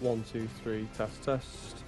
1, 2, 3, test, test.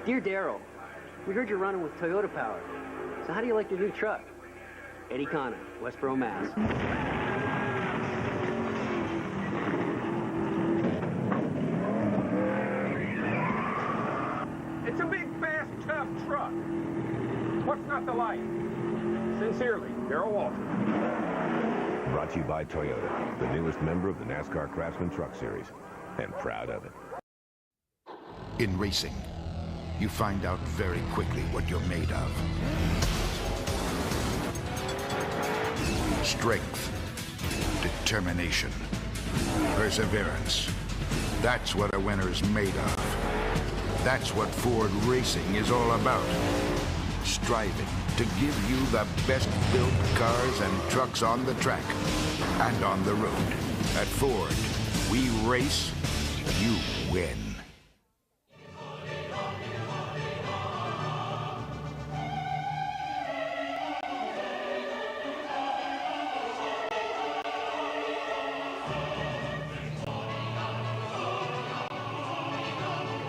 Dear Daryl, we heard you're running with Toyota Power. So how do you like your new truck? Eddie Connor, Westboro, Mass. It's a big, fast, tough truck. What's not to like? Sincerely, Daryl Walter. Brought to you by Toyota, the newest member of the NASCAR Craftsman Truck Series, and proud of it. In racing, you find out very quickly what you're made of. Strength, determination, perseverance. That's what a winner's made of. That's what Ford Racing is all about. Striving to give you the best built cars and trucks on the track and on the road. At Ford, we race, you win.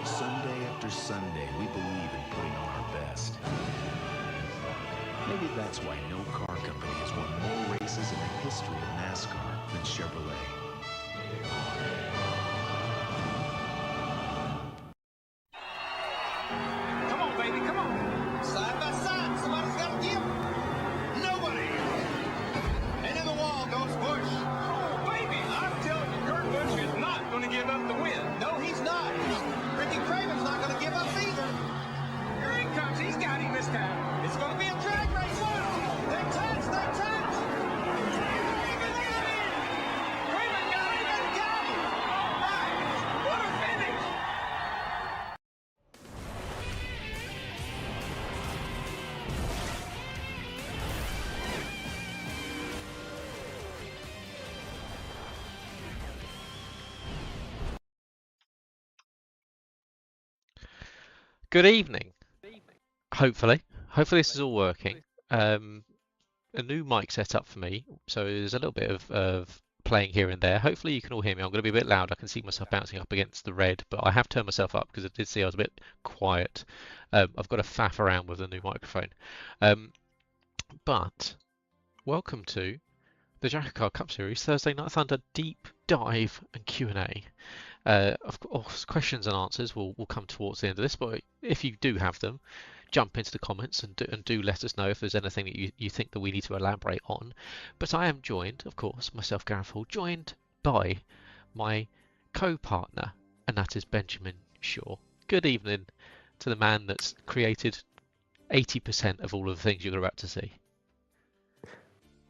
Sunday after Sunday, we believe in putting on our best. Maybe that's why no car company has won more races in the history of NASCAR than Chevrolet. Come on, baby, come on. Side by side, somebody's got to give. Nobody. And in the wall goes Bush. Oh, baby, I'm telling you, Kurt Busch is not going to give up the win. No, he's not. Ricky Craven's not going to give up either. Here he comes. He's got him this time. It's going to be a drag race. They touch, they touch. Craven got him. Craven got him. All right. What a finish. Good evening. Hopefully this is all working. A new mic set up for me, so there's a little bit of playing here and there. Hopefully you can all hear me. I'm going to be a bit loud. I can see myself bouncing up against the red, but I have turned myself up because I did see I was a bit quiet. I've got to faff around with the new microphone. But welcome to the Jackocar Cup Series Thursday Night Thunder Deep Dive and Q&A. Of course, questions and answers will come towards the end of this, but if you do have them, jump into the comments and do let us know if there's anything that you think that we need to elaborate on. But I am joined, of course, myself, Gareth Hall, joined by my co-partner, and that is Benjamin Shaw. Good evening to the man that's created 80% of all of the things you're about to see.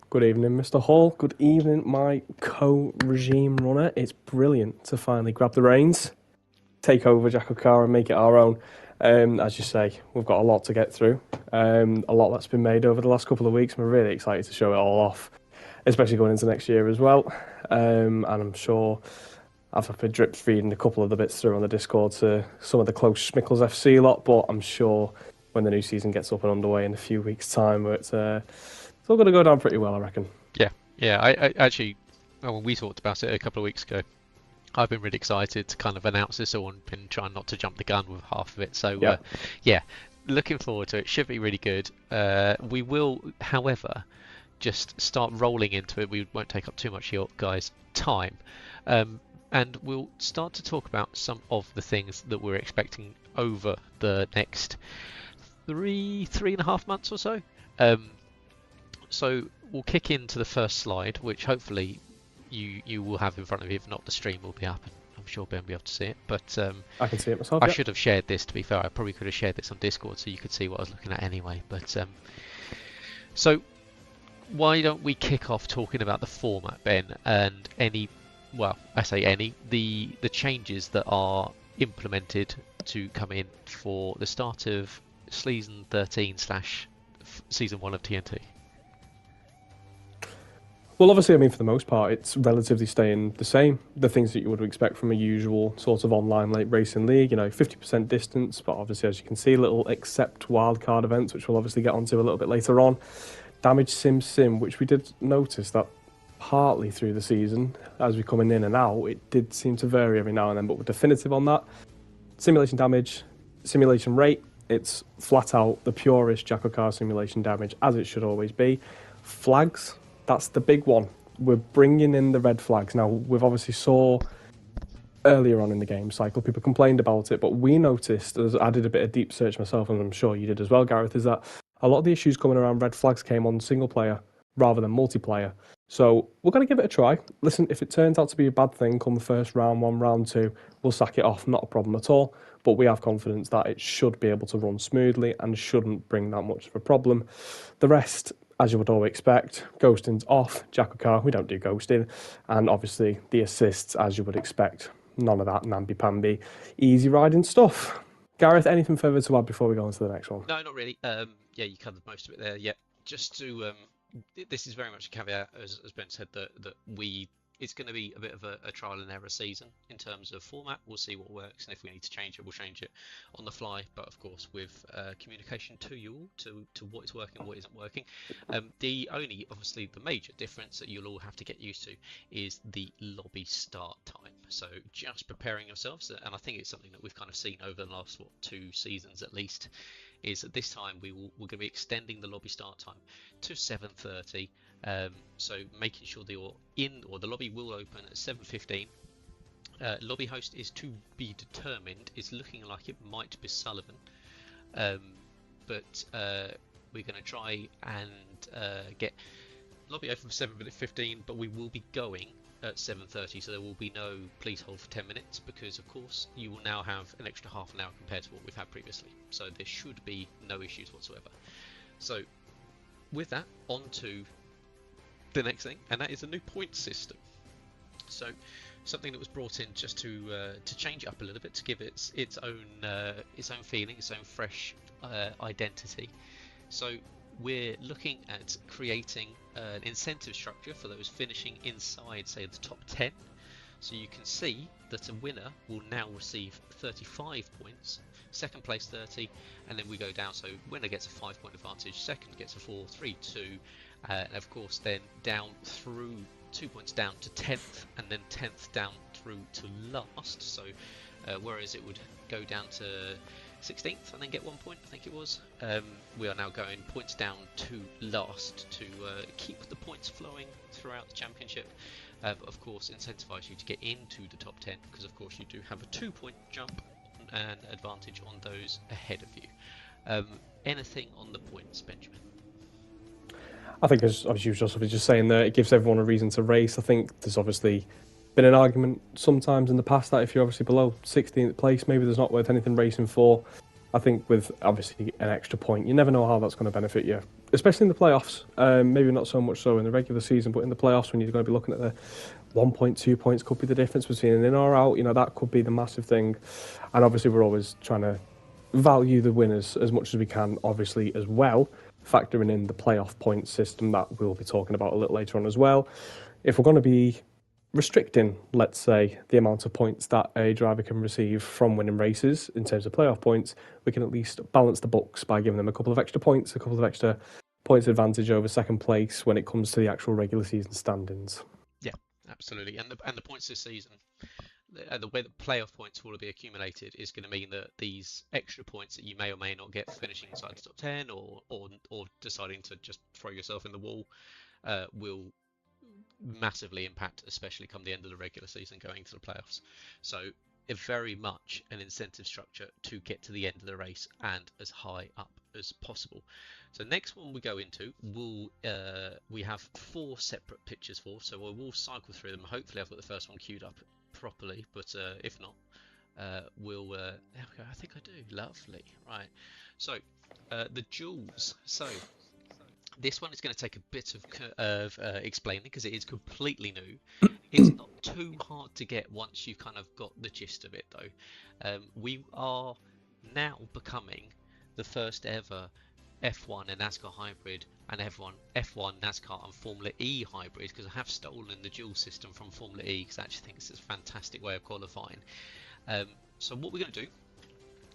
Good evening, Mr. Hall. Good evening, my co-regime runner. It's brilliant to finally grab the reins, take over Jackocar and make it our own. As you say, we've got a lot to get through, a lot that's been made over the last couple of weeks. We're really excited to show it all off, especially going into next year as well. And I'm sure I've been drip feeding a couple of the bits through on the Discord to some of the close Schmickles FC lot, but I'm sure when the new season gets up and underway in a few weeks' time, it's all going to go down pretty well, I reckon. Yeah. I actually, when we talked about it a couple of weeks ago, I've been really excited to kind of announce this all and been trying not to jump the gun with half of it. So, yeah, looking forward to it. Should be really good. We will, however, just start rolling into it. We won't take up too much of your guys' time. And we'll start to talk about some of the things that we're expecting over the next three and a half months or so. So we'll kick into the first slide, which hopefully you will have in front of you. If not, the stream will be up, and I'm sure Ben will be able to see it. But I can see it myself. I should have shared this, to be fair. I probably could have shared this on Discord so you could see what I was looking at anyway. But so why don't we kick off talking about the format, Ben, and the changes that are implemented to come in for the start of season 13 / season 1 of TNT. Well, obviously, I mean, for the most part, it's relatively staying the same. The things that you would expect from a usual sort of online late racing league, 50% distance, but obviously, as you can see, little except wildcard events, which we'll obviously get onto a little bit later on. Damage sim, which we did notice that partly through the season, as we're coming in and out, it did seem to vary every now and then, but we're definitive on that. Simulation damage, simulation rate, it's flat out the purest Jackocar simulation damage, as it should always be. Flags, that's the big one. We're bringing in the red flags. Now, we've obviously saw earlier on in the game cycle, people complained about it, but we noticed, as I did a bit of deep search myself, and I'm sure you did as well, Gareth, is that a lot of the issues coming around red flags came on single player rather than multiplayer. So we're going to give it a try. Listen, if it turns out to be a bad thing come the first round one, round two, we'll sack it off, not a problem at all. But we have confidence that it should be able to run smoothly and shouldn't bring that much of a problem. The rest, as you would always expect, ghosting's off, Jackocar, we don't do ghosting, and obviously the assists, as you would expect. None of that namby-pamby, easy riding stuff. Gareth, anything further to add before we go on to the next one? No, not really. Yeah, you covered most of it there. Yeah, just to this is very much a caveat, as Ben said, that it's going to be a bit of a trial and error season in terms of format. We'll see what works, and if we need to change it, we'll change it on the fly. But of course, with communication to you all, to what is working, what isn't working. Obviously, the major difference that you'll all have to get used to is the lobby start time. So just preparing yourselves, and I think it's something that we've kind of seen over the last 2 seasons at least, is that this time we're going to be extending the lobby start time to 7:30. So making sure that you're in, or the lobby will open at 7:15. Lobby host is to be determined. It's looking like it might be Sullivan, but we're going to try and get lobby open for 7:15. But we will be going at 7:30, so there will be no please hold for 10 minutes, because of course you will now have an extra half an hour compared to what we've had previously. So there should be no issues whatsoever. So with that, on to the next thing, and that is a new point system. So something that was brought in just to change it up a little bit, to give it its own feeling, its own fresh identity. So we're looking at creating an incentive structure for those finishing inside, say, the top 10. So you can see that a winner will now receive 35 points, second place 30, and then we go down. So winner gets a 5-point advantage, second gets a 4, 3, 2, and of course then down through 2 points down to 10th, and then 10th down through to last. So whereas it would go down to 16th and then get 1 point, I think it was, we are now going points down to last to keep the points flowing throughout the championship. But of course incentivize you to get into the top 10, because of course you do have a 2-point jump and advantage on those ahead of you. Anything on the points, Benjamin? I think, as usual, just saying that it gives everyone a reason to race. I think there's obviously been an argument sometimes in the past that if you're obviously below 16th place, maybe there's not worth anything racing for. I think with obviously an extra point, you never know how that's going to benefit you, especially in the playoffs. Maybe not so much so in the regular season, but in the playoffs when you're going to be looking at the 1.2 points could be the difference between an in or out. You know, that could be the massive thing. And obviously we're always trying to value the winners as much as we can, obviously, as well, factoring in the playoff point system that we'll be talking about a little later on as well. If we're going to be restricting, let's say, the amount of points that a driver can receive from winning races in terms of playoff points, we can at least balance the books by giving them a couple of extra points, a couple of extra points advantage over second place when it comes to the actual regular season standings. Yeah, absolutely. And the points this season, the way that playoff points will be accumulated is going to mean that these extra points that you may or may not get for finishing inside the top 10 or deciding to just throw yourself in the wall will massively impact, especially come the end of the regular season going to the playoffs. So it's very much an incentive structure to get to the end of the race and as high up as possible. So next one we go into, we have 4 separate pictures for, so I will cycle through them. Hopefully I've got the first one queued up properly, but if not, there we go. I think I do. Lovely. Right. So the jewels. So this one is going to take a bit of explaining, because it is completely new. It's not too hard to get once you've kind of got the gist of it, though. We are now becoming the first ever F1 and NASCAR hybrid, and F1, NASCAR and Formula E hybrid, because I have stolen the dual system from Formula E, because I actually think it's a fantastic way of qualifying. So what we're going to do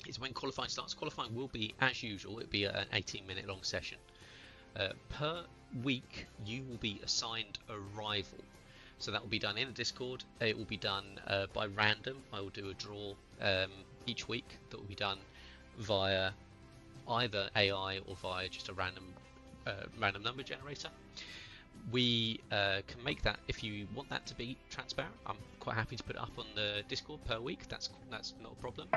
is when qualifying starts, qualifying will be as usual. It'll be an 18-minute long session. Per week you will be assigned a rival, so that will be done in a Discord. It will be done by random. I will do a draw each week that will be done via either AI or via just a random number generator. We can make that, if you want that to be transparent, I'm quite happy to put it up on the Discord per week. That's not a problem.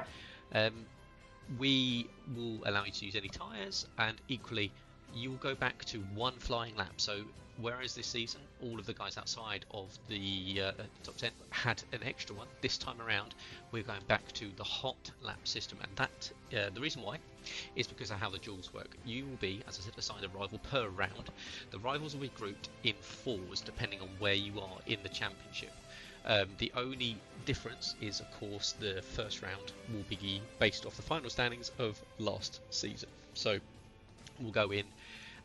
We will allow you to use any tyres, and equally you will go back to one flying lap. So whereas this season all of the guys outside of the top 10 had an extra one, this time around we're going back to the hot lap system, and that the reason why is because of how the duels work. You will be, as I said, assigned a rival per round. The rivals will be grouped in fours depending on where you are in the championship. The only difference is, of course, the first round will be based off the final standings of last season. So we'll go in,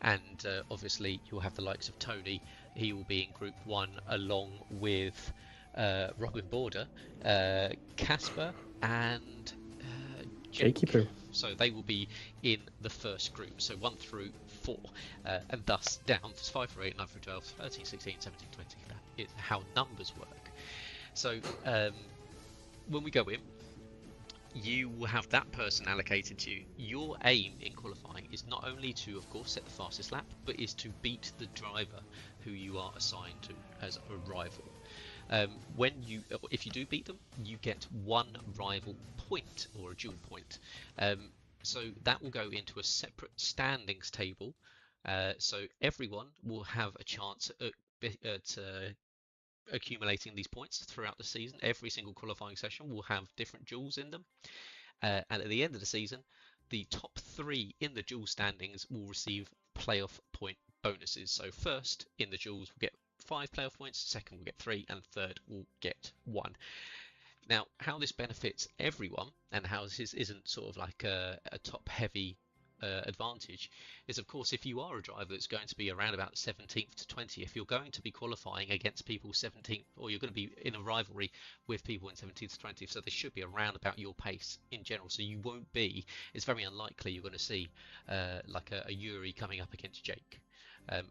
and obviously you'll have the likes of Tony. He will be in Group 1 along with Robin Border, Casper, and Jakey Poo. So they will be in the first group, so 1 through 4, and thus down. There's 5 through 8, 9 through 12, 13, 16, 17, 20. That is how numbers work. So when we go in, you will have that person allocated to you. Your aim in qualifying is not only to, of course, set the fastest lap, but is to beat the driver who you are assigned to as a rival. If you do beat them, you get 1 rival point, or a dual point. So that will go into a separate standings table. So everyone will have a chance at accumulating these points throughout the season. Every single qualifying session will have different duels in them. And at the end of the season, the top 3 in the duel standings will receive playoff point bonuses. So first in the duels will get 5 playoff points, second will get 3, and third will get 1. Now, how this benefits everyone, and how this isn't sort of like a top heavy advantage, is of course if you are a driver that's going to be around about 17th to 20th, you're going to be qualifying against people 17th, or you're going to be in a rivalry with people in 17th to 20th, so they should be around about your pace in general. So you won't be, it's very unlikely you're going to see like a Yuri coming up against Jake.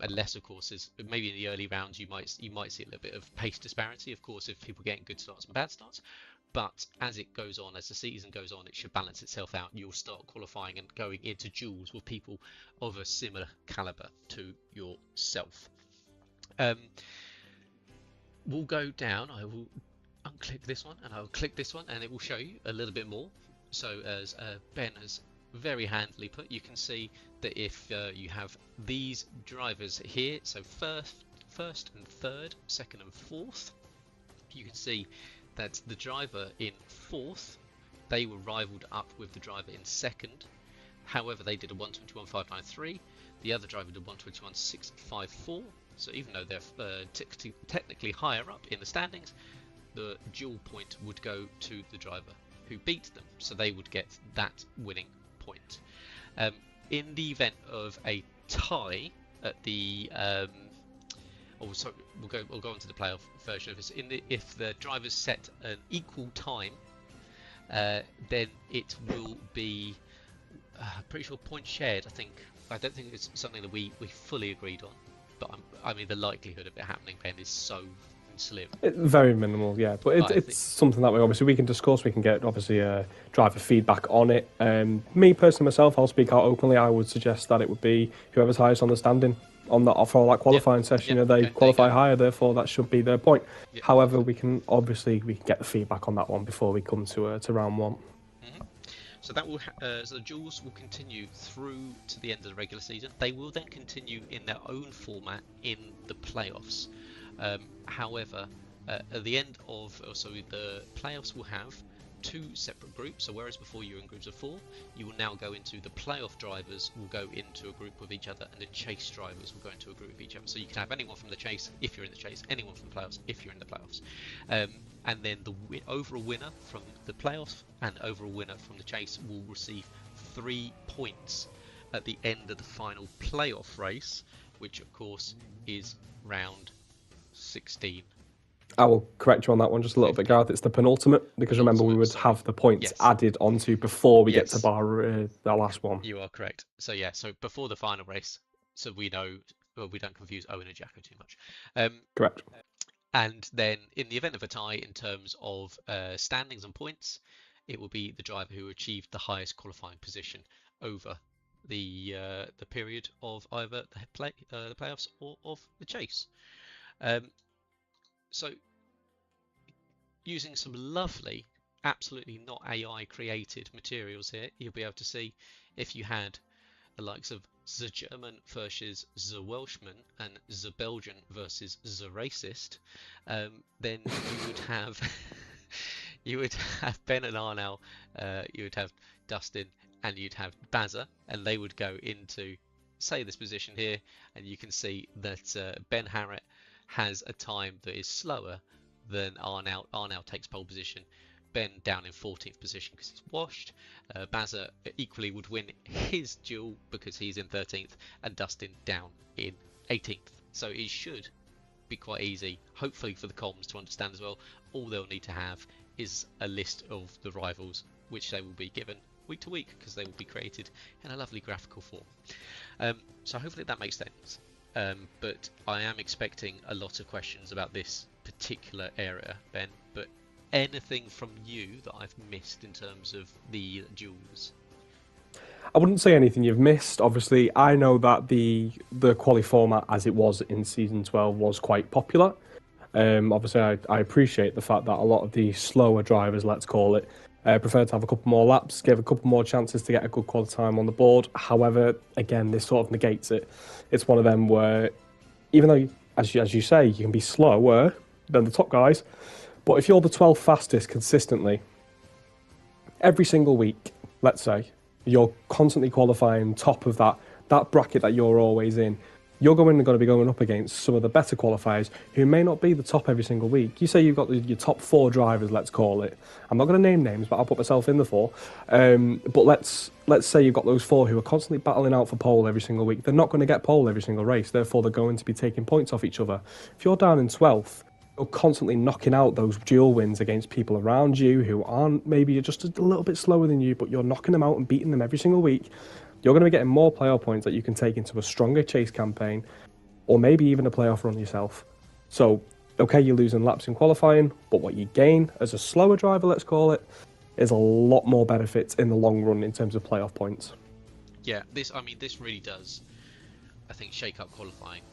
Unless, of course, maybe in the early rounds you might see a little bit of pace disparity, of course, if people getting good starts and bad starts. But as it goes on, as the season goes on, it should balance itself out. You'll start qualifying and going into duels with people of a similar caliber to yourself. We'll go down. I will unclick this one and I'll click this one, and it will show you a little bit more. So as Ben has very handily put, you can see that if you have these drivers here, so first and third, second and fourth, you can see that the driver in fourth, they were rivaled up with the driver in second. However, they did a 121.593. The other driver did 121.654. So even though they're technically higher up in the standings, the dual point would go to the driver who beat them. So they would get that winning point. In the event of a tie at the we'll go on to the playoff version of this. If the drivers set an equal time, then it will be pretty sure points shared. I don't think it's something that we fully agreed on, but I mean the likelihood of it happening, Ben, is so slim. Very minimal, yeah. But it's something that we can discuss. We can get obviously driver feedback on it. Me personally, myself, I'll speak out openly. I would suggest that it would be whoever's highest on the standing on that for that qualifying session. They qualify higher, therefore that should be their point. However, we can get the feedback on that one before we come to round 1. So that will so the duels will continue through to the end of the regular season. They will then continue in their own format in the playoffs. However, at the end of the playoffs will have 2 separate groups. So whereas before you were in groups of 4, you will now go into the playoff drivers will go into a group with each other, and the chase drivers will go into a group with each other. So you can have anyone from the chase if you're in the chase, anyone from the playoffs if you're in the playoffs. And then the overall winner from the playoffs and overall winner from the chase will receive 3 points at the end of the final playoff race, which of course is round 16. I will correct you on that one just a little bit, Gareth. It's the penultimate, because remember we would have the points added onto before we get to the last one. You are correct. So so before the final race, so we know we don't confuse Owen and Jacko too much. Correct. And then in the event of a tie in terms of standings and points, it will be the driver who achieved the highest qualifying position over the period of either the playoffs or of the chase. So using some lovely, absolutely not AI created materials here, you'll be able to see if you had the likes of the German versus the Welshman and the Belgian versus the racist, then you would have you would have Ben and Arnell, you would have Dustin, and you'd have Bazza, and they would go into, say, this position here, and you can see that Ben Harrett has a time that is slower than Arnell. Arnell takes pole position. Ben down in 14th position because he's washed. Bazza equally would win his duel because he's in 13th, and Dustin down in 18th. So it should be quite easy, hopefully for the comms to understand as well. All they'll need to have is a list of the rivals, which they will be given week to week because they will be created in a lovely graphical form. So hopefully that makes sense. But I am expecting a lot of questions about this particular area, Ben. But anything from you that I've missed in terms of the duels? I wouldn't say anything you've missed. Obviously, I know that the quali format as it was in season 12 was quite popular. Obviously, I appreciate the fact that a lot of the slower drivers, let's call it, prefer to have a couple more laps, give a couple more chances to get a good quality time on the board. However, again, this sort of negates it. It's one of them where, even though, as you say, you can be slower than the top guys, but if you're the 12th fastest consistently, every single week, let's say, you're constantly qualifying top of that bracket that you're always in, you're going to be going up against some of the better qualifiers who may not be the top every single week. You say you've got your top 4 drivers, let's call it. I'm not going to name names, but I'll put myself in the 4. But let's say you've got those 4 who are constantly battling out for pole every single week. They're not going to get pole every single race, therefore they're going to be taking points off each other. If you're down in 12th, you're constantly knocking out those dual wins against people around you who aren't maybe just a little bit slower than you, but you're knocking them out and beating them every single week. You're going to be getting more playoff points that you can take into a stronger chase campaign, or maybe even a playoff run yourself. So, okay, you're losing laps in qualifying, but what you gain as a slower driver, let's call it, is a lot more benefits in the long run in terms of playoff points. Yeah, this really does, I think, shake up qualifying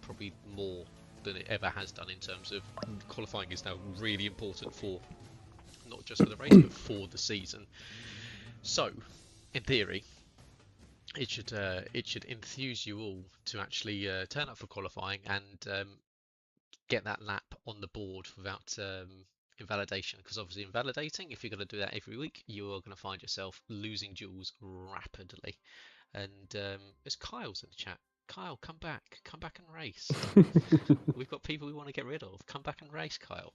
probably more than it ever has done in terms of qualifying is now really important for not just for the race but for the season. So, in theory, it should enthuse you all to actually turn up for qualifying and get that lap on the board without invalidation, because obviously invalidating, if you're going to do that every week, you are going to find yourself losing duels rapidly. And there's Kyle's in the chat. Kyle, come back and race. We've got people we want to get rid of. Come back and race, Kyle.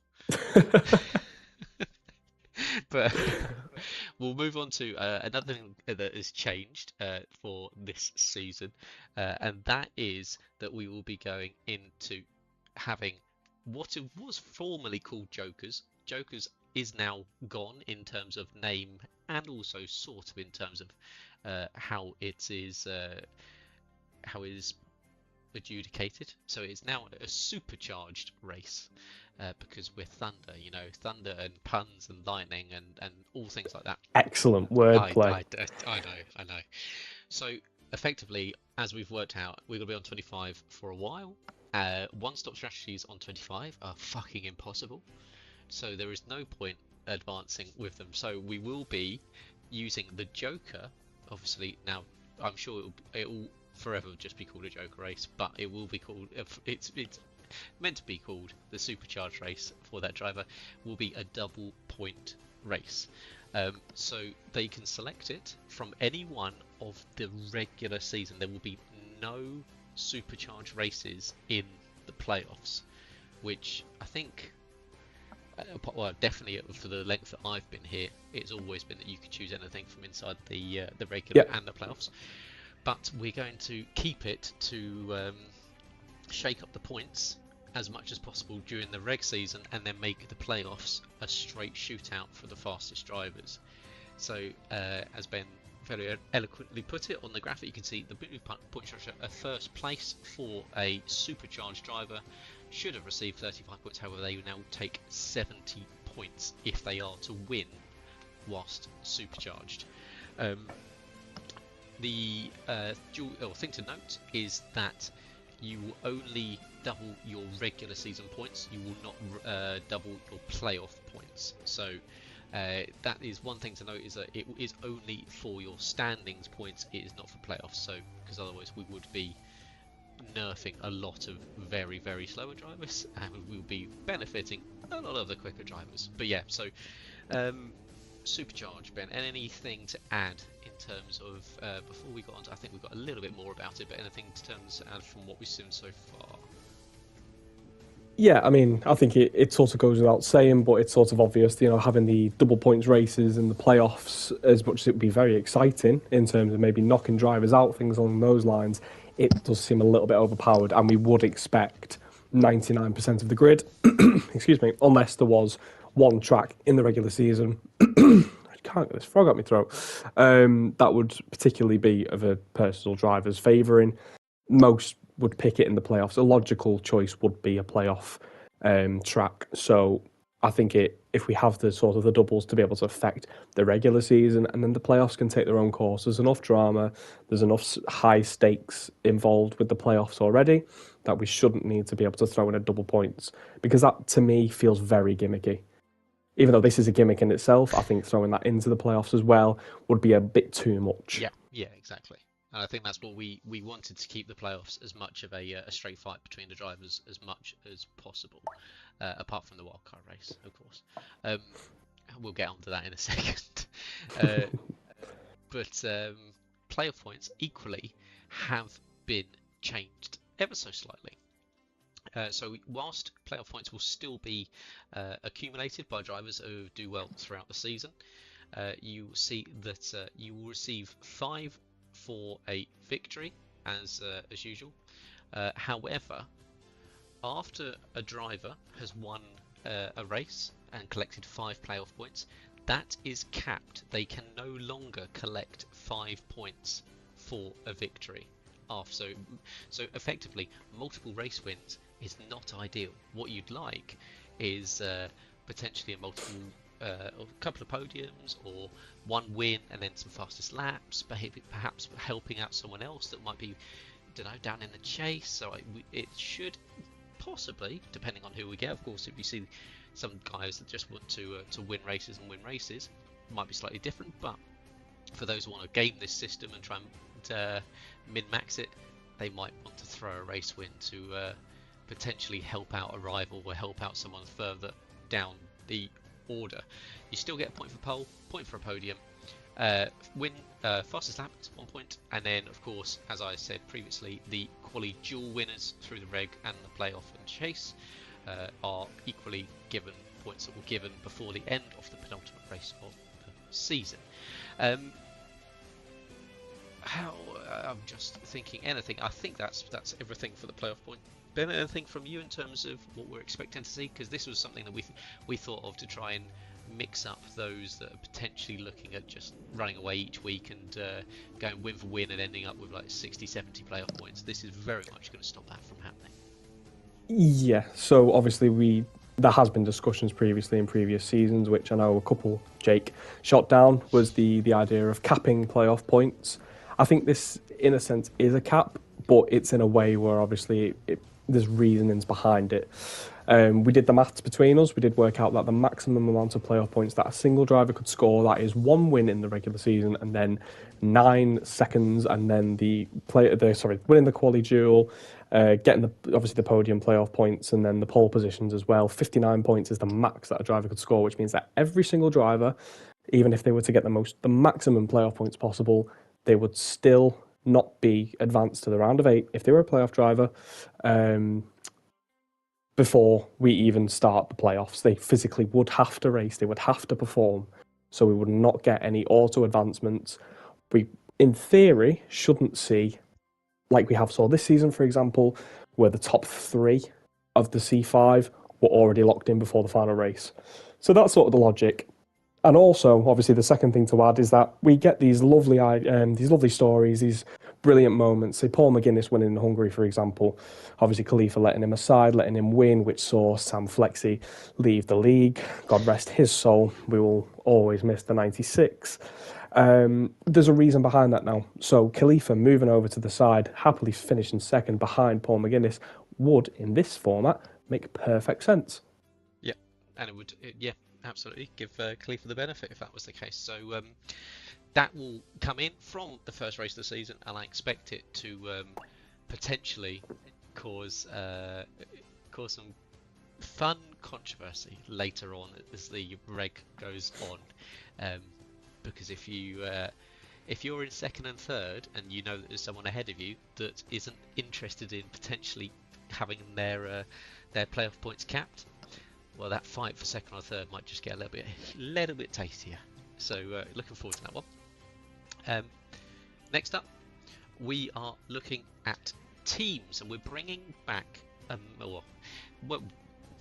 But we'll move on to another thing that has changed for this season, and that is that we will be going into having what it was formerly called Jokers. Jokers is now gone in terms of name and also sort of in terms of how it is adjudicated. So it's now a supercharged race because we're Thunder, Thunder and puns and lightning and all things like that. Excellent wordplay. I know. So effectively, as we've worked out, we're going to be on 25 for a while. One-stop strategies on 25 are fucking impossible. So there is no point advancing with them. So we will be using the Joker, obviously. Now, I'm sure it will forever just be called a Joker race, but it will be called, it's meant to be called the supercharged race for that driver, will be a double point race. So they can select it from any one of the regular season. There will be no supercharged races in the playoffs, which I think, well, definitely for the length that I've been here, it's always been that you can choose anything from inside the regular and the playoffs. But we're going to keep it to shake up the points as much as possible during the reg season, and then make the playoffs a straight shootout for the fastest drivers. So, as Ben very eloquently put it on the graphic, you can see the blue point structure. A first place for a supercharged driver should have received 35 points. However, they will now take 70 points if they are to win whilst supercharged. The thing to note is that you will only double your regular season points. You will not double your playoff points. So that is one thing to note, is that it is only for your standings points. It is not for playoffs. So because otherwise we would be nerfing a lot of very, very slower drivers, and we will be benefiting a lot of the quicker drivers. But yeah, so supercharged, Ben, and anything to add in terms of before we got on to, I think we've got a little bit more about it, but anything in terms to add from what we've seen so far? Yeah, I mean, I think it sort of goes without saying, but it's sort of obvious, you know, having the double points races and the playoffs, as much as it would be very exciting in terms of maybe knocking drivers out, things along those lines, it does seem a little bit overpowered, and we would expect 99% of the grid, excuse me, unless there was one track in the regular season, I can't get this frog out my throat, that would particularly be of a personal driver's favouring. Most would pick it in the playoffs. A logical choice would be a playoff track. So I think if we have the sort of the doubles to be able to affect the regular season, and then the playoffs can take their own course. There's enough drama, there's enough high stakes involved with the playoffs already that we shouldn't need to be able to throw in a double points, because that to me feels very gimmicky. Even though this is a gimmick in itself, I think throwing that into the playoffs as well would be a bit too much. Yeah, exactly. And I think that's what we wanted to keep the playoffs as much of a straight fight between the drivers as much as possible, apart from the wildcard race, of course. We'll get onto that in a second. But playoff points equally have been changed ever so slightly. So whilst playoff points will still be accumulated by drivers who do well throughout the season, you will see that you will receive 5 for a victory, as usual. However, after a driver has won a race and collected 5 playoff points, that is capped. They can no longer collect 5 points for a victory. So effectively, multiple race wins is not ideal. What you'd like is potentially a couple of podiums, or one win and then some fastest laps, perhaps helping out someone else that might be, down in the chase. So it should possibly, depending on who we get, of course, if we see some guys that just want to win races and win races, it might be slightly different. But for those who want to game this system and try and min-max it, they might want to throw a race win to potentially help out a rival or help out someone further down the order. You still get a point for pole, point for a podium, win fastest lap is 1 point, and then of course, as I said previously, the quali dual winners through the reg and the playoff and chase are equally given points that were given before the end of the penultimate race of the season. I'm just thinking anything. I think that's everything for the playoff point. Ben, anything from you in terms of what we're expecting to see? Because this was something that we thought of to try and mix up those that are potentially looking at just running away each week and going win for win and ending up with like 60, 70 playoff points. This is very much going to stop that from happening. Yeah, so obviously there has been discussions previously in previous seasons, which I know a couple Jake shot down, was the idea of capping playoff points. I think this, in a sense, is a cap, but it's in a way where obviously there's reasonings behind it. We did the maths between us. We did work out that the maximum amount of playoff points that a single driver could score, that is 1 win in the regular season, and then 9 seconds, and then winning the quali duel, getting obviously the podium playoff points, and then the pole positions as well. 59 points is the max that a driver could score, which means that every single driver, even if they were to get the maximum playoff points possible, they would still not be advanced to the round of 8 if they were a playoff driver before we even start the playoffs. They physically would have to race, they would have to perform, so we would not get any auto advancements. We, in theory, shouldn't see, like we have saw this season, for example, where the top 3 of the C5 were already locked in before the final race. So that's sort of the logic. And also, obviously, the second thing to add is that we get these lovely stories, these brilliant moments. Say Paul McGuinness winning in Hungary, for example. Obviously, Khalifa letting him aside, letting him win, which saw Sam Flexi leave the league. God rest his soul. We will always miss the 96. There's a reason behind that now. So Khalifa moving over to the side, happily finishing second behind Paul McGuinness, would, in this format, make perfect sense. Yeah, and it would, yeah, absolutely give Khalifa the benefit if that was the case. So that will come in from the first race of the season, and I expect it to potentially cause some fun controversy later on as the reg goes on. Because if you're in second and third, and you know that there's someone ahead of you that isn't interested in potentially having their playoff points capped, well, that fight for second or third might just get a little bit tastier. So looking forward to that one. Next up, we are looking at teams, and we're bringing back well,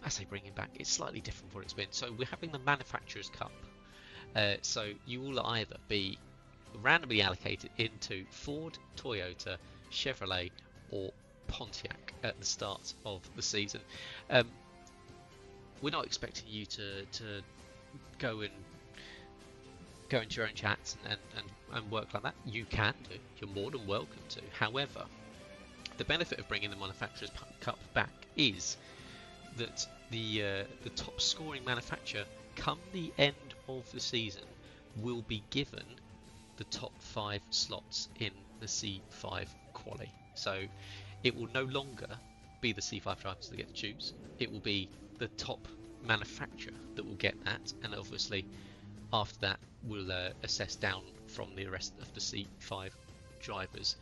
I say bringing back, it's slightly different from what it's been. So we're having the Manufacturers' Cup. So you will either be randomly allocated into Ford, Toyota, Chevrolet, or Pontiac at the start of the season. We're not expecting you to go into your own chats and work like that. You can do. You're more than welcome to. However, the benefit of bringing the Manufacturers' Cup back is that the top scoring manufacturer come the end of the season will be given the top 5 slots in the C5 quali. So it will no longer be the C5 drivers that get to choose. It will be the top manufacturer that will get that, and obviously after that we'll assess down from the rest of the C5 drivers.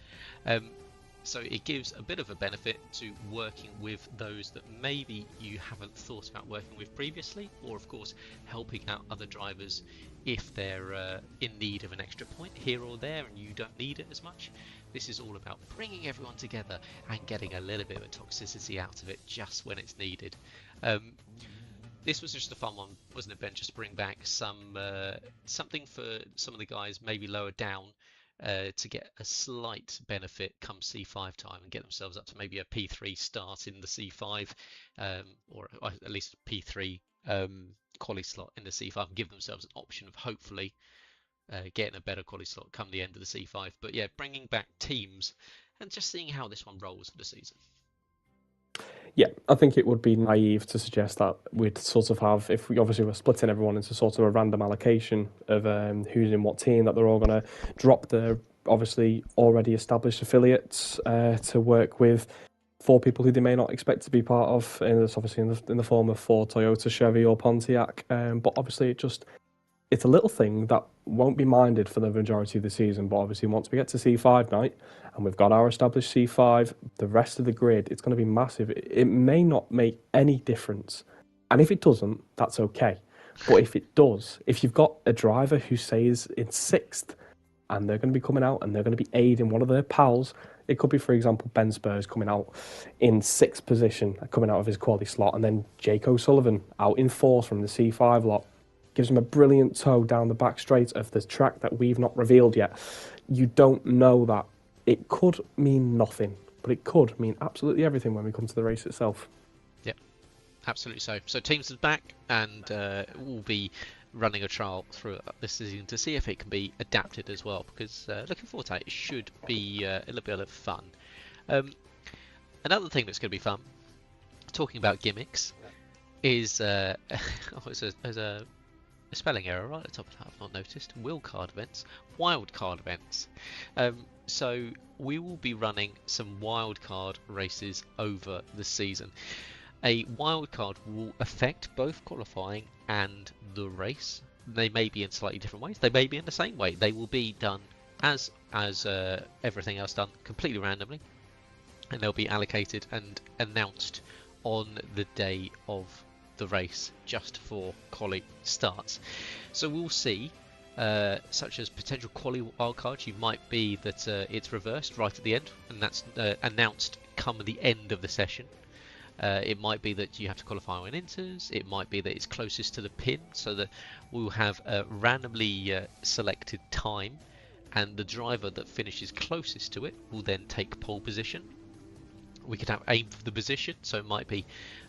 So it gives a bit of a benefit to working with those that maybe you haven't thought about working with previously, or of course helping out other drivers if they're in need of an extra point here or there and you don't need it as much. This is all about bringing everyone together and getting a little bit of toxicity out of it just when it's needed. This was just a fun one, wasn't it, Ben? Just to bring back something for some of the guys maybe lower down, to get a slight benefit come C5 time and get themselves up to maybe a P3 start in the C5, or at least a P3 quali slot in the C5, and give themselves an option of hopefully getting a better quali slot come the end of the C5. But yeah, bringing back teams and just seeing how this one rolls for the season. Yeah, I think it would be naive to suggest that we'd sort of have, if we obviously were splitting everyone into sort of a random allocation of who's in what team, that they're all going to drop their obviously already established affiliates to work with 4 people who they may not expect to be part of, and it's obviously in the form of Ford, Toyota, Chevy or Pontiac. But obviously it's a little thing that won't be minded for the majority of the season, but obviously once we get to C5 night and we've got our established C5, the rest of the grid, it's going to be massive. It may not make any difference, and if it doesn't, that's okay. But if it does, if you've got a driver who says in 6th and they're going to be coming out and they're going to be aiding one of their pals, it could be, for example, Ben Spurs coming out in 6th position, coming out of his quality slot, and then Jake O'Sullivan out in 4th from the C5 lot. Gives him a brilliant tow down the back straight of the track that we've not revealed yet. You don't know that. It could mean nothing, but it could mean absolutely everything when we come to the race itself. Yep, absolutely so. So teams is back, and we'll be running a trial through this season to see if it can be adapted as well, because looking forward to it, it should be a little bit of fun. Another thing that's going to be fun, talking about gimmicks, is there's a spelling error right at the top of that I've not noticed. Wild card events. So we will be running some wildcard races over the season. A wildcard will affect both qualifying and the race. They may be in slightly different ways. They may be in the same way. They will be done as everything else done, completely randomly, and they'll be allocated and announced on the day of the race just for quali starts. So we'll see, such as potential quali wildcards. You might be that it's reversed right at the end, and that's announced come the end of the session. It might be that you have to qualify when inters. It might be that it's closest to the pin, so that we'll have a randomly selected time and the driver that finishes closest to it will then take pole position. We could have aim for the position, so it might be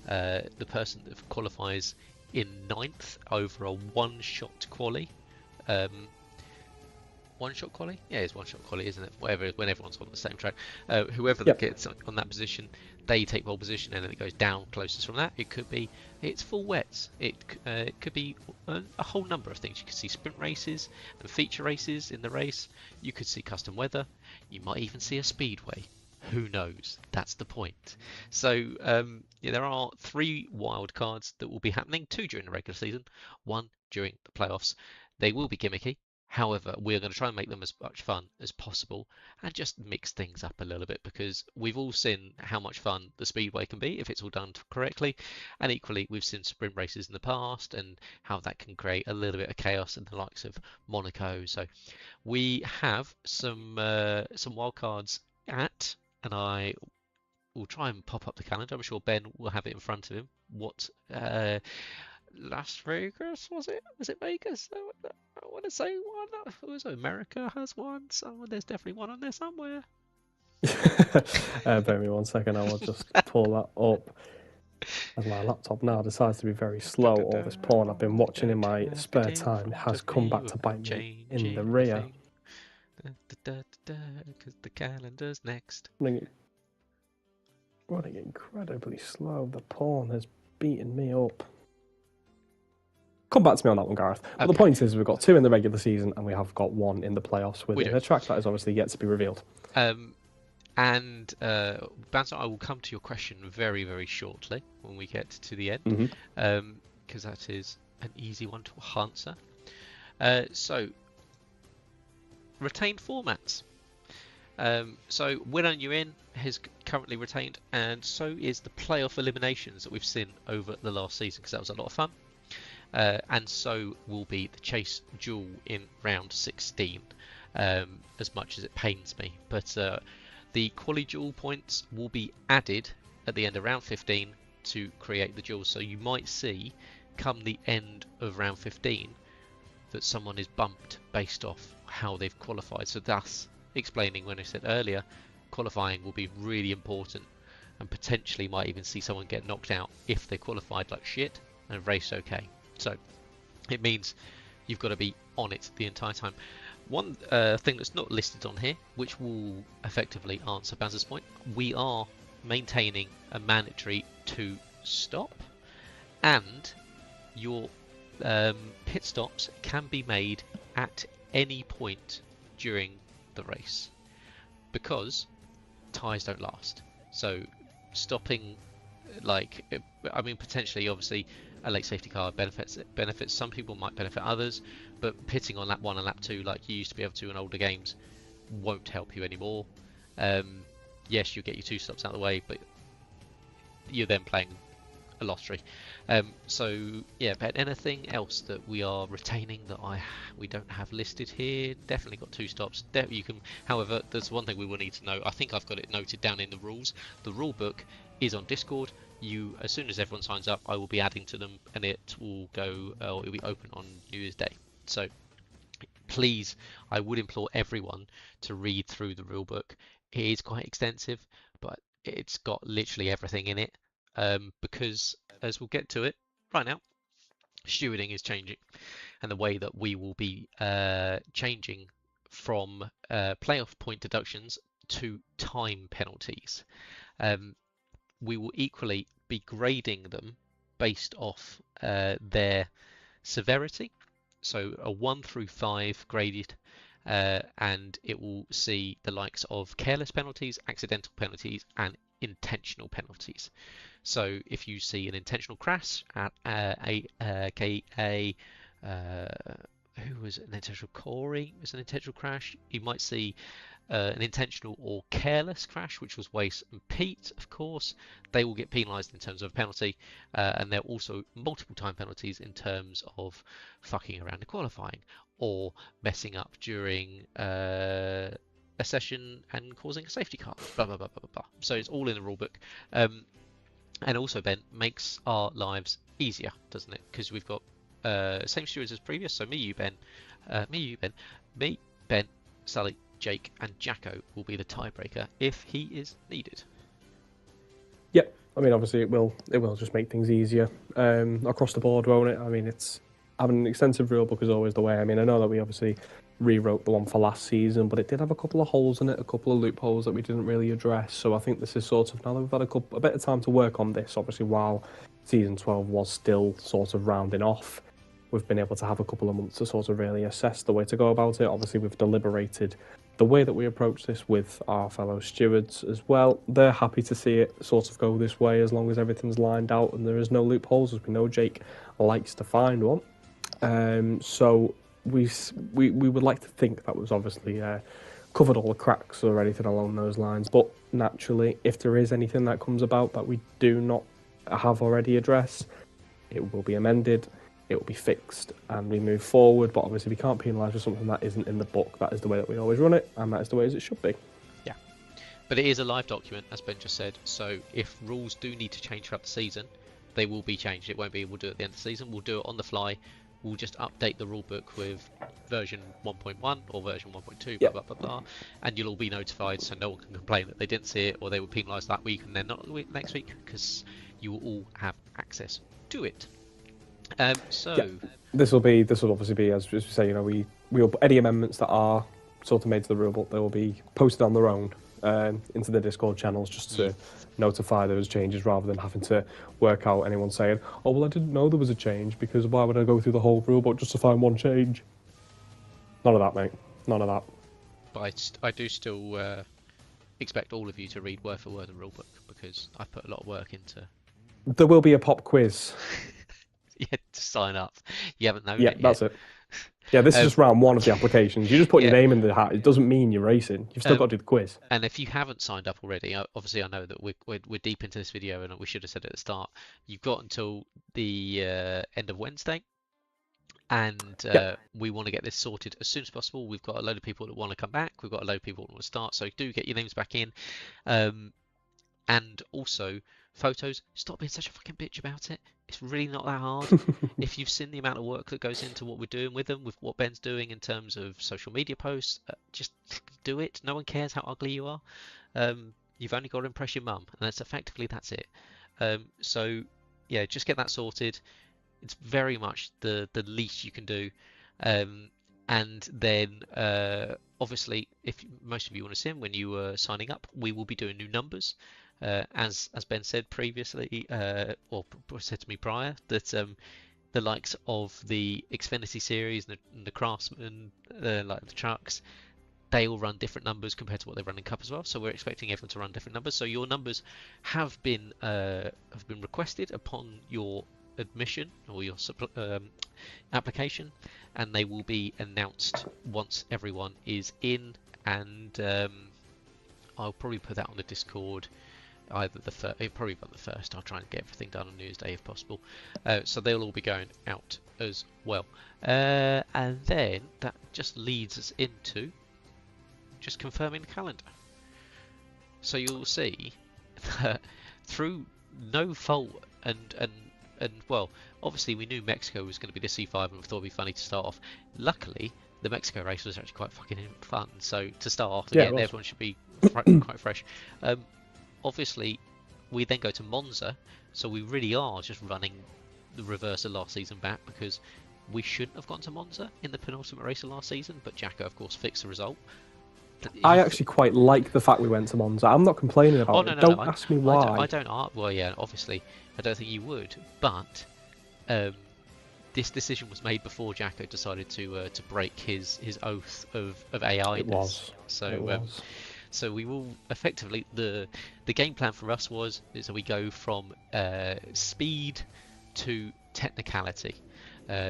the person that qualifies in 9th over a one-shot quali. One-shot quali? Yeah, it's one-shot quali, isn't it? Whatever, when everyone's on the same track. Whoever that gets on that position, they take pole position, and then it goes down closest from that. It could be it's full wets. It could be a whole number of things. You could see sprint races and feature races in the race. You could see custom weather. You might even see a speedway. Who knows? That's the point. So yeah, there are 3 wild cards that will be happening, 2 during the regular season, 1 during the playoffs. They will be gimmicky. However, we're going to try and make them as much fun as possible and just mix things up a little bit, because we've all seen how much fun the speedway can be if it's all done correctly, and equally we've seen sprint races in the past and how that can create a little bit of chaos in the likes of Monaco. So we have some wild cards and I will try and pop up the calendar. I'm sure Ben will have it in front of him. What Las Vegas, was it? Was it Vegas? I want to say one. Was America has one? So there's definitely one on there somewhere. Bear me 1 second. I will just pull that up. As my laptop now decides to be very slow, all this porn I've been watching in my spare time has come back to bite me in the rear. Because the calendar's next. Running incredibly slow. The porn has beaten me up. Come back to me on that one, Gareth. But the point is, we've got 2 in the regular season, and we have got 1 in the playoffs within a track that is obviously yet to be revealed. And Banter, I will come to your question very, very shortly when we get to the end, because that is an easy one to answer. So, retained formats. So, Win and You In has currently retained, and so is the playoff eliminations that we've seen over the last season, because that was a lot of fun. And so will be the chase duel in round 16, as much as it pains me. But the quali duel points will be added at the end of round 15 to create the duel. So you might see, come the end of round 15, that someone is bumped based off how they've qualified. So thus explaining when I said earlier, qualifying will be really important, and potentially might even see someone get knocked out if they qualified like shit and raced okay. So it means you've got to be on it the entire time. One thing that's not listed on here, which will effectively answer Baz's point, we are maintaining a mandatory 2 stop, and your pit stops can be made at any point during the race, because tyres don't last. So stopping, like, I mean, potentially, obviously, a late safety car benefits some people, might benefit others, but pitting on lap 1 and lap 2 like you used to be able to in older games won't help you anymore. Yes, you'll get your 2 stops out of the way, but you're then playing a lottery. So yeah, but anything else that we are retaining that we don't have listed here? Definitely got 2 stops. You can, however, there's one thing we will need to know. I think I've got it noted down in the rules. The rule book is on Discord. As soon as everyone signs up, I will be adding to them, and it will go, or it will be open on New Year's Day. So please, I would implore everyone to read through the rule book. It is quite extensive, but it's got literally everything in it, because, as we'll get to it right now, stewarding is changing, and the way that we will be changing from playoff point deductions to time penalties. We will equally be grading them based off their severity. So a 1 through 5 graded, and it will see the likes of careless penalties, accidental penalties, and intentional penalties. So if you see an intentional crash at who was an intentional Corey was an intentional crash, you might see an intentional or careless crash, which was Wace and Pete, of course. They will get penalised in terms of penalty, and there are also multiple time penalties in terms of fucking around in qualifying or messing up during a session and causing a safety car. Blah blah blah blah blah. So it's all in the rulebook, and also Ben makes our lives easier, doesn't it? Because we've got same stewards as previous. So me, you, Ben, me, Ben, Sully, Jake, and Jacko will be the tiebreaker if he is needed. Yep. I mean, obviously, it will just make things easier across the board, won't it? I mean, it's having an extensive rule book is always the way. I mean, I know that we obviously rewrote the one for last season, but it did have a couple of holes in it, a couple of loopholes that we didn't really address. So I think this is sort of, now that we've had a bit of time to work on this, obviously, while season 12 was still sort of rounding off, we've been able to have a couple of months to sort of really assess the way to go about it. Obviously, we've deliberated the way that we approach this with our fellow stewards as well. They're happy to see it sort of go this way as long as everything's lined out and there is no loopholes, as we know Jake likes to find one. So we would like to think that was obviously covered all the cracks or anything along those lines. But naturally, if there is anything that comes about that we do not have already addressed, it will be amended, it will be fixed, and we move forward. But obviously we can't penalise for something that isn't in the book. That is the way that we always run it, and that is the way as it should be. Yeah, but it is a live document, as Ben just said, so if rules do need to change throughout the season, they will be changed. It won't be we'll do it at the end of the season, we'll do it on the fly. We'll just update the rulebook with version 1.1 or version 1.2, blah, blah, blah, blah, and you'll all be notified, so no one can complain that they didn't see it or they were penalised that week and then not the week next week, because you will all have access to it. This will obviously be, as we say, you know, we'll put any amendments that are sort of made to the rulebook, they will be posted on their own into the Discord channels just to notify those changes, rather than having to work out anyone saying, oh well, I didn't know there was a change, because why would I go through the whole rulebook just to find one change? None of that, mate. None of that. But I do still expect all of you to read word for word the rulebook, because I put a lot of work into. There will be a pop quiz. Yeah, to sign up. You haven't known it yet. Yeah, that's it. Yeah, this is just round one of the applications. You just put your name in the hat. It doesn't mean you're racing. You've still got to do the quiz. And if you haven't signed up already, obviously I know that we're deep into this video, and we should have said it at the start. You've got until the end of Wednesday, and we want to get this sorted as soon as possible. We've got a load of people that want to come back. We've got a load of people that want to start. So do get your names back in, and also photos. Stop being such a fucking bitch about it. It's really not that hard. If you've seen the amount of work that goes into what we're doing with them, with what Ben's doing in terms of social media posts, just do it. No one cares how ugly you are. You've only got to impress your mum, and that's it. So yeah, just get that sorted. It's very much the least you can do. And then obviously, if most of you want to see them when you were signing up, we will be doing new numbers. As Ben said previously, or said to me prior, that the likes of the Xfinity series and the Craftsman, like the trucks, they all run different numbers compared to what they run in Cup as well. So we're expecting everyone to run different numbers. So your numbers have been requested upon your admission or your application, and they will be announced once everyone is in. And I'll probably put that on the Discord. Either probably on the first. I'll try and get everything done on New Year's Day if possible. So they'll all be going out as well. And then that just leads us into just confirming the calendar. So you'll see that through no fault and well, obviously we knew Mexico was going to be the C5 and we thought it'd be funny to start off. Luckily, the Mexico race was actually quite fucking fun. So to start off, again, everyone should be quite fresh. Obviously, we then go to Monza, so we really are just running the reverse of last season back, because we shouldn't have gone to Monza in the penultimate race of last season, but Jacko, of course, fixed the result. I actually quite like the fact we went to Monza. I'm not complaining about it. Don't ask me why. I don't. Well, yeah, obviously, I don't think you would, but this decision was made before Jacko decided to break his oath of AI. It was. So we will effectively, the game plan for us was so we go from speed to technicality.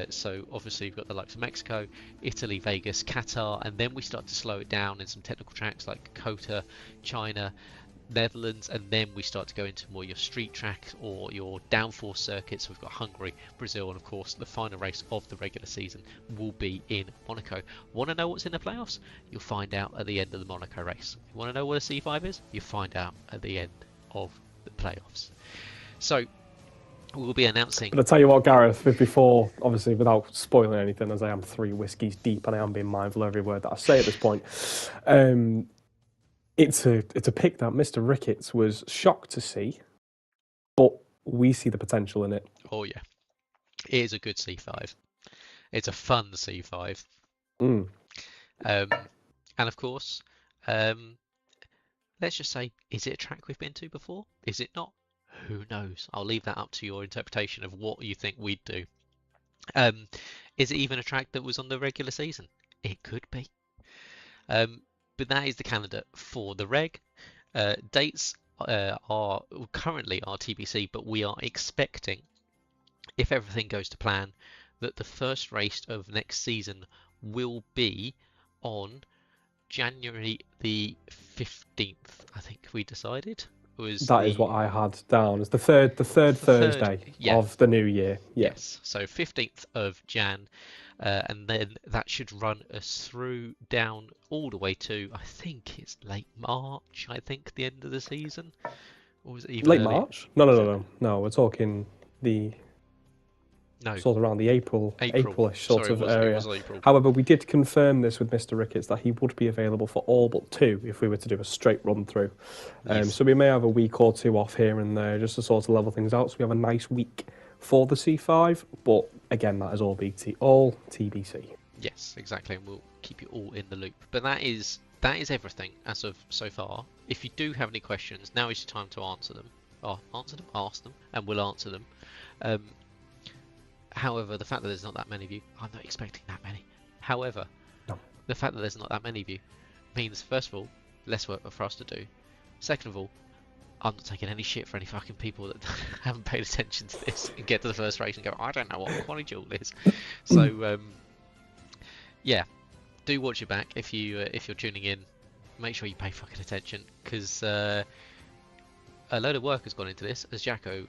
So obviously we've got the likes of Mexico, Italy, Vegas, Qatar, and then we start to slow it down in some technical tracks like Kota, China, Netherlands, and then we start to go into more your street tracks or your downforce circuits. We've got Hungary, Brazil, and of course the final race of the regular season will be in Monaco. Want to know what's in the playoffs? You'll find out at the end of the Monaco race. You want to know what a C5 is? You'll find out at the end of the playoffs. So we'll be announcing. But I tell you what, Gareth, before, obviously, without spoiling anything, as I am 3 whiskies deep and I am being mindful of every word that I say at this point, it's a pick that Mr. Ricketts was shocked to see, but we see the potential in it. Oh yeah, it is a good C5. It's a fun C5. Mm. And of course, let's just say, is it a track we've been to before? Is it not? Who knows? I'll leave that up to your interpretation of what you think we'd do. Is it even a track that was on the regular season? It could be. But that is the calendar for the reg. Dates are currently TBC, but we are expecting, if everything goes to plan, that the first race of next season will be on January the 15th, I think we decided. That is what I had down as the third Thursday of the new year. Yeah. Yes, so 15th of Jan, and then that should run us through down all the way to, I think it's late March, I think, the end of the season. Or was it even late early? March? No, we're talking the... sort of around the April-ish sort of area. However, we did confirm this with Mr. Ricketts that he would be available for all but 2 if we were to do a straight run through. Yes. So we may have a week or 2 off here and there just to sort of level things out. So we have a nice week for the C5, but again, that is all TBC. Yes, exactly, and we'll keep you all in the loop. But that is everything as of so far. If you do have any questions, now is your time to answer them. Ask them, and we'll answer them. However, the fact that there's not that many of you, I'm not expecting that many. However, the fact that there's not that many of you means, first of all, less work for us to do. Second of all, I'm not taking any shit for any fucking people that haven't paid attention to this and get to the first race and go, I don't know what quality jewel is. So, yeah, do watch your back if you're tuning in. Make sure you pay fucking attention, because a load of work has gone into this, as Jacko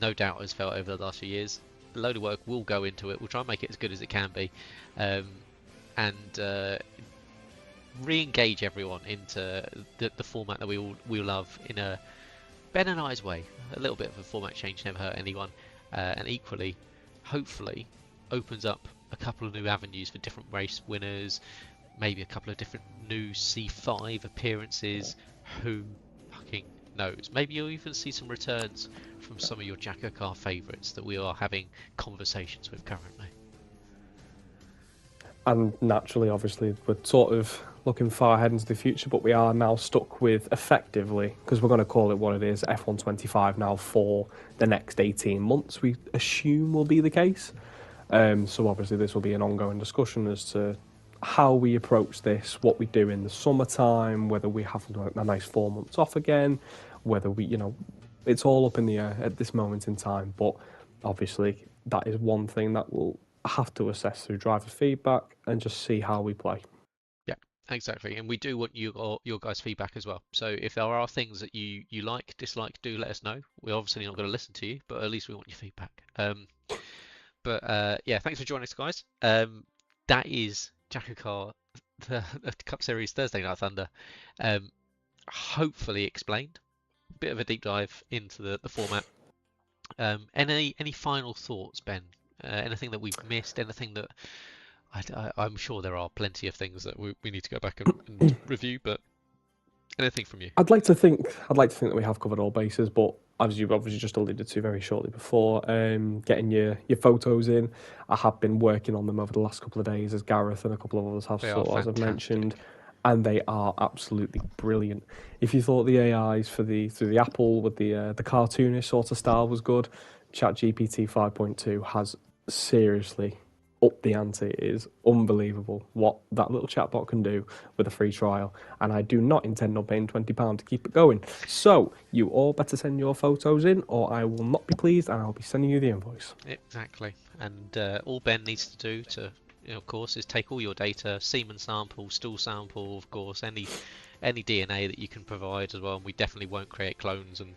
no doubt has felt over the last few years. A load of work will go into it. We'll try and make it as good as it can be, and re-engage everyone into the format that we all love in a Ben and I's way. A little bit of a format change never hurt anyone, and equally, hopefully, opens up a couple of new avenues for different race winners, maybe a couple of different new C5 appearances. Who fucking knows? Maybe you'll even see some returns from some of your Jackocar favourites that we are having conversations with currently. And naturally, obviously, we're sort of looking far ahead into the future, but we are now stuck with, effectively, because we're going to call it what it is, F125 now for the next 18 months, we assume will be the case. So obviously this will be an ongoing discussion as to how we approach this, what we do in the summertime, whether we have a nice 4 months off again, whether we, it's all up in the air at this moment in time. But obviously that is one thing that we'll have to assess through driver feedback and just see how we play. Yeah, exactly. And we do want your guys' feedback as well. So if there are things that you like, dislike, do let us know. We're obviously not going to listen to you, but at least we want your feedback. Yeah, thanks for joining us, guys. That is Jackocar, the Cup Series Thursday Night Thunder. Hopefully explained. Bit of a deep dive into the format. Any final thoughts, Ben? Anything that we've missed? Anything that I'm sure there are plenty of things that we need to go back and review, but anything from you? I'd like to think that we have covered all bases, but as you've obviously just alluded to very shortly before, getting your photos in. I have been working on them over the last couple of days, as Gareth and a couple of others have, as I've mentioned, and they are absolutely brilliant. If you thought the AIs through the Apple with the cartoonish sort of style was good, ChatGPT 5.2 has seriously upped the ante. It is unbelievable what that little chatbot can do with a free trial, and I do not intend on paying £20 to keep it going. So you all better send your photos in, or I will not be pleased, and I'll be sending you the invoice. Exactly. And all Ben needs to do to, of course, is take all your data, semen sample, stool sample, of course, any DNA that you can provide as well. And we definitely won't create clones and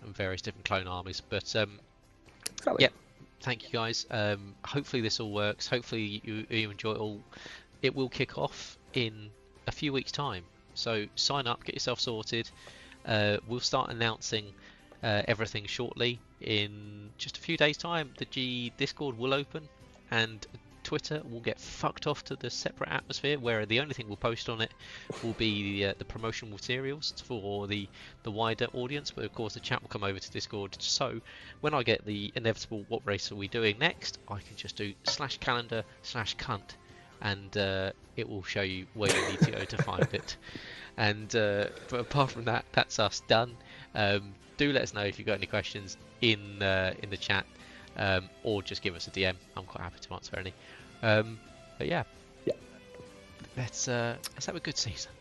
various different clone armies, but exactly. Yeah, thank you guys. Hopefully this all works. Hopefully you enjoy it all. It will kick off in a few weeks' time, so sign up, get yourself sorted. We'll start announcing everything shortly. In just a few days' time, the G Discord will open, and Twitter will get fucked off to the separate atmosphere, where the only thing we'll post on it will be the promotional materials for the wider audience. But of course, the chat will come over to Discord. So when I get the inevitable "what race are we doing next," I can just do /calendar/cunt, and it will show you where you need to go to find it. And but apart from that, that's us done. Do let us know if you've got any questions in the chat, or just give us a DM. I'm quite happy to answer any. But yeah, let's have a good season.